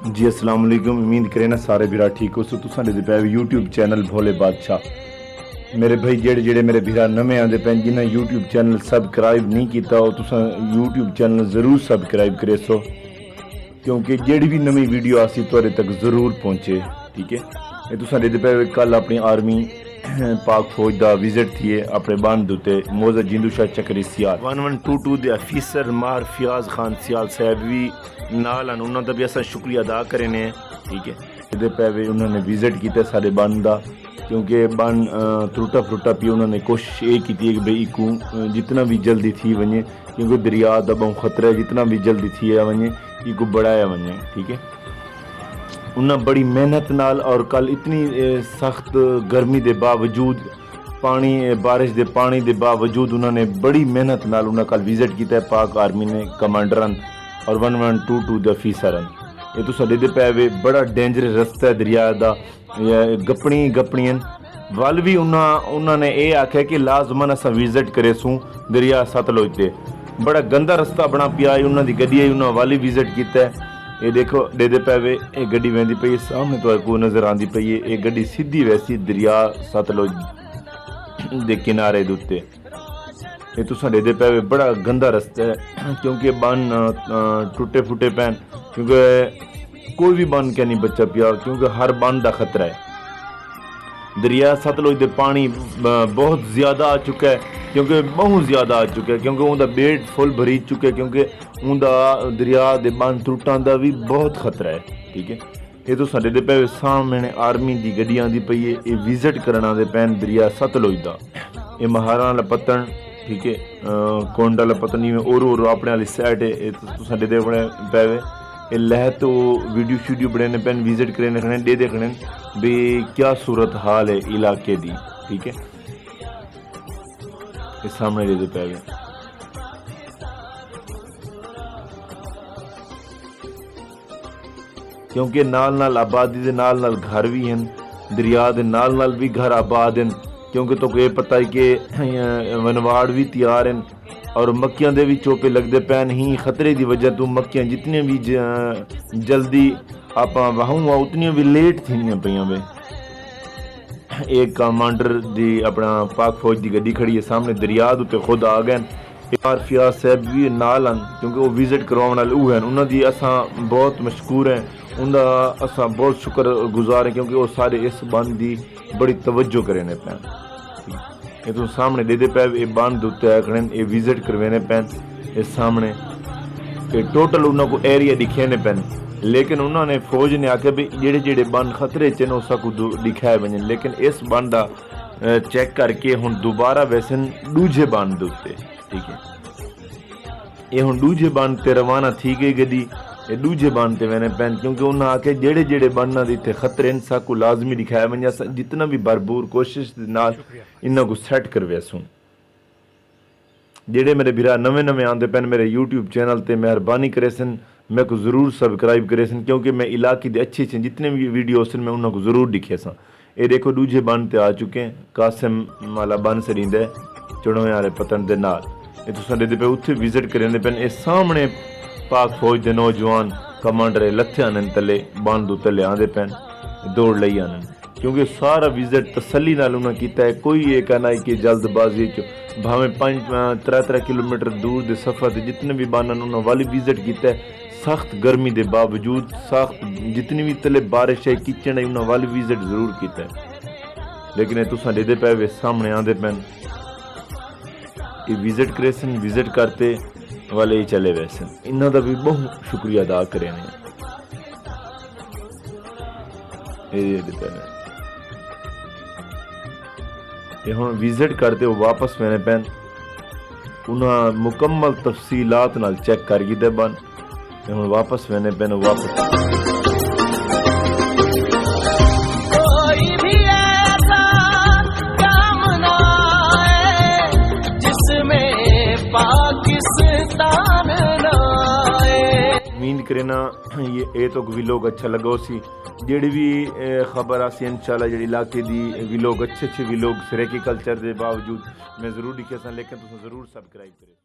जी अस्सलाम वालेकुम। उम्मीद करें ना सारे भीरा ठीक हो। सो तुसां दे पे यूट्यूब चैनल भोले बादशाह मेरे भाई जेड़े मेरे भीरा नवे आंदे पे जिन्हें यूट्यूब चैनल सब्सक्राइब नहीं किया हो तुसां यूट्यूब चैनल ज़रूर सब्सक्राइब करे सो, क्योंकि जेड़ी भी नवी वीडियो आसी तुहाडे तक ज़रूर पहुँचे। ठीक है, ये तुसां दे पे कल अपनी आर्मी पाक फौज का विजिट थी अपने बंद उत्ते मोजा जिंदू शाह चक्री सियाल 1122 के अफीसर मार फियाज खान सियाल साहब भी नाल उन्होंने भी असा शुक्रिया अदा करें। ठीक है, ये पे उन्होंने विजिट किया सारे बन का, क्योंकि बन त्रुटा फुटा पी उन्होंने कोशिश ये की कि भाई इकू जितना भी जल्दी थी वने, क्योंकि दरिया का बहुत खतरा है, जितना भी जल्दी थी वने इकू बढ़ाया वने। ठीक है, उन्हें बड़ी मेहनत नाल और कल इतनी सख्त गर्मी के बावजूद पानी बारिश के पानी के बावजूद उन्होंने बड़ी मेहनत नाल उन्हें कल विजिट किया पाक आर्मी ने कमांडरन और 1122 के अफीसरन। ये तो साडे दे पे बड़ा डेंजरस रस्ता है दरिया का, गपणियन वाल भी उन्होंने ये आख्या कि लाजमन असा विजिट करे सूँ दरिया सतलुज ते। बड़ा गंदा रस्ता बना पिया, उन्होंने गड्डी आई उन्होंने वाली विजिट किया। ये देखो दे पे ये गड्डी वहदी पई सामने तो को नज़र आती पई है। ये गड्डी सीधी वैसी दरिया सतलुज के किनारे दे उत्ते। ये तो साडे दे पे बड़ा गंदा रास्ता है, क्योंकि बन टुटे फुटे पैन, क्योंकि कोई भी बन क्या नहीं बचा पिया, क्योंकि हर बन का खतरा है। दरिया सतलुज दे पानी बहुत ज़्यादा आ चुका है, क्योंकि बहुत ज़्यादा आ चुका है, क्योंकि उनका बेट फुल भरी चुका है, क्योंकि उनका दरिया दे बन त्रुटां का भी बहुत खतरा है। ठीक है, ये तो साडे दे पे सामने आर्मी की गड्डी आंदी पई है, ये विजिट करना दे पैन दरिया सतलुज का। ये महाराणा वाला पत्तन, ठीक है, कोंड वाला पत्तन और अपने वाली साइड है। ये तो साडे दे पे ये लह तो वीडियो शीडियो बनाने पैन विजिट करने खड़े दे देखने भी क्या सूरत हाल है इलाके दी। ठीक है, ये सामने दे पे क्योंकि नाल नाल आबादी दे नाल नाल घर भी हैं, दरिया दे नाल नाल भी घर आबाद हैं, क्योंकि तो ये पता है कि वनवाड़ भी तैयार हैं और मक्कियां दे भी चोपे लगते पैन ही खतरे की वजह तो मक्कियां जितनी भी जल्दी आप वाहूँ उतनी भी लेट थी पईयां वे। एक कमांडर दी अपना पाक फौज की गड्डी खड़ी है सामने दरिया उत्ते खुद आ गए। फियाज साहब भी नाल हैं, क्योंकि वो विजिट करवाने वाले वो हैं, उन्होंने असा बहुत मशकूर हैं, उनका असा बहुत शुक्र गुजार है, क्योंकि वो सारे इस बंद की बड़ी तवज्जो करें पैन। ये तो सामने दे पे ये बंद उत्ते खड़े ये विजिट करवाने पैन। ये सामने ये टोटल उन्होंने को एरिया दिखेने पैन, लेकिन उन्होंने फौज ने आख्या भी जेड़े जेड़े बन खतरे च न उसको दिखाए बने, लेकिन इस बन का चेक करके हुण दोबारा वैसे दूजे बन दे उत्ते। ठीक है, ये हुण दूजे बन ते रवाना थी गई गड्डी, ये दूजे बन ते वेने पैन, क्योंकि उन्हें आख्या जेड़े जेड़े बनना इतने खतरे इन सबको लाजमी दिखाया बने, जितना भी भरपूर कोशिश नाल इन्हों को सैट करवे सूँ। जेड़े मेरे भीरा नवे नवे आंदे पैन मेरे यूट्यूब चैनल ते मेहरबानी करे सन मैं को ज़रूर सब्सक्राइब करे सन, क्योंकि मैं इलाके के अच्छे अच्छे जितने भी वीडियो सन मैं उन्होंने ज़रूर दिखे सा। ये देखो दूजे बन ते आ चुके हैं, कासिम वाला बन से रहिंदा है चढ़ोए वाले पतन दे नाल। ये तो साडे दे पे उत्थे विजिट करने पैन। ये सामने पाक फौज के नौजवान कमांडर लथे आने तले बंद उत्ते ले आंदे पैन, दौड़ लई आने, क्योंकि सारा विजिट तसली नाल उन्हें किया है। कोई ये कहना है कि जल्दबाजी भावें 3-3 किलोमीटर दूर के सफर से जितने भी बन उन्होंने वाली विजिट किया है, सख्त गर्मी के बावजूद सख्त जितनी भी तले बारिश है किचन है उन्होंने वाली विजिट जरूर किया है। लेकिन ये तुसा दे पे वे सामने आंदे पैन ये विजिट करे सन, विजिट करते वाले ही चले वैसे इन्हों का भी बहुत शुक्रिया अदा करें। ये हुण विजिट करते वो वापस मैंने पैन उन्हें मुकम्मल तफसीलात नाल चेक कर गए बन हुण वापस मैंने पैन वापस उम्मीद करेना ये तो व्लॉग अच्छा लगा सी। जेड़ी भी खबर आसी इंशाल्लाह जेड़ी इलाके दी व्लॉग अच्छे व्लॉग सरेकी कल्चर के बावजूद मैं जरूर दिखे सा, लेकिन तुम जरूर सब्सक्राइब करें।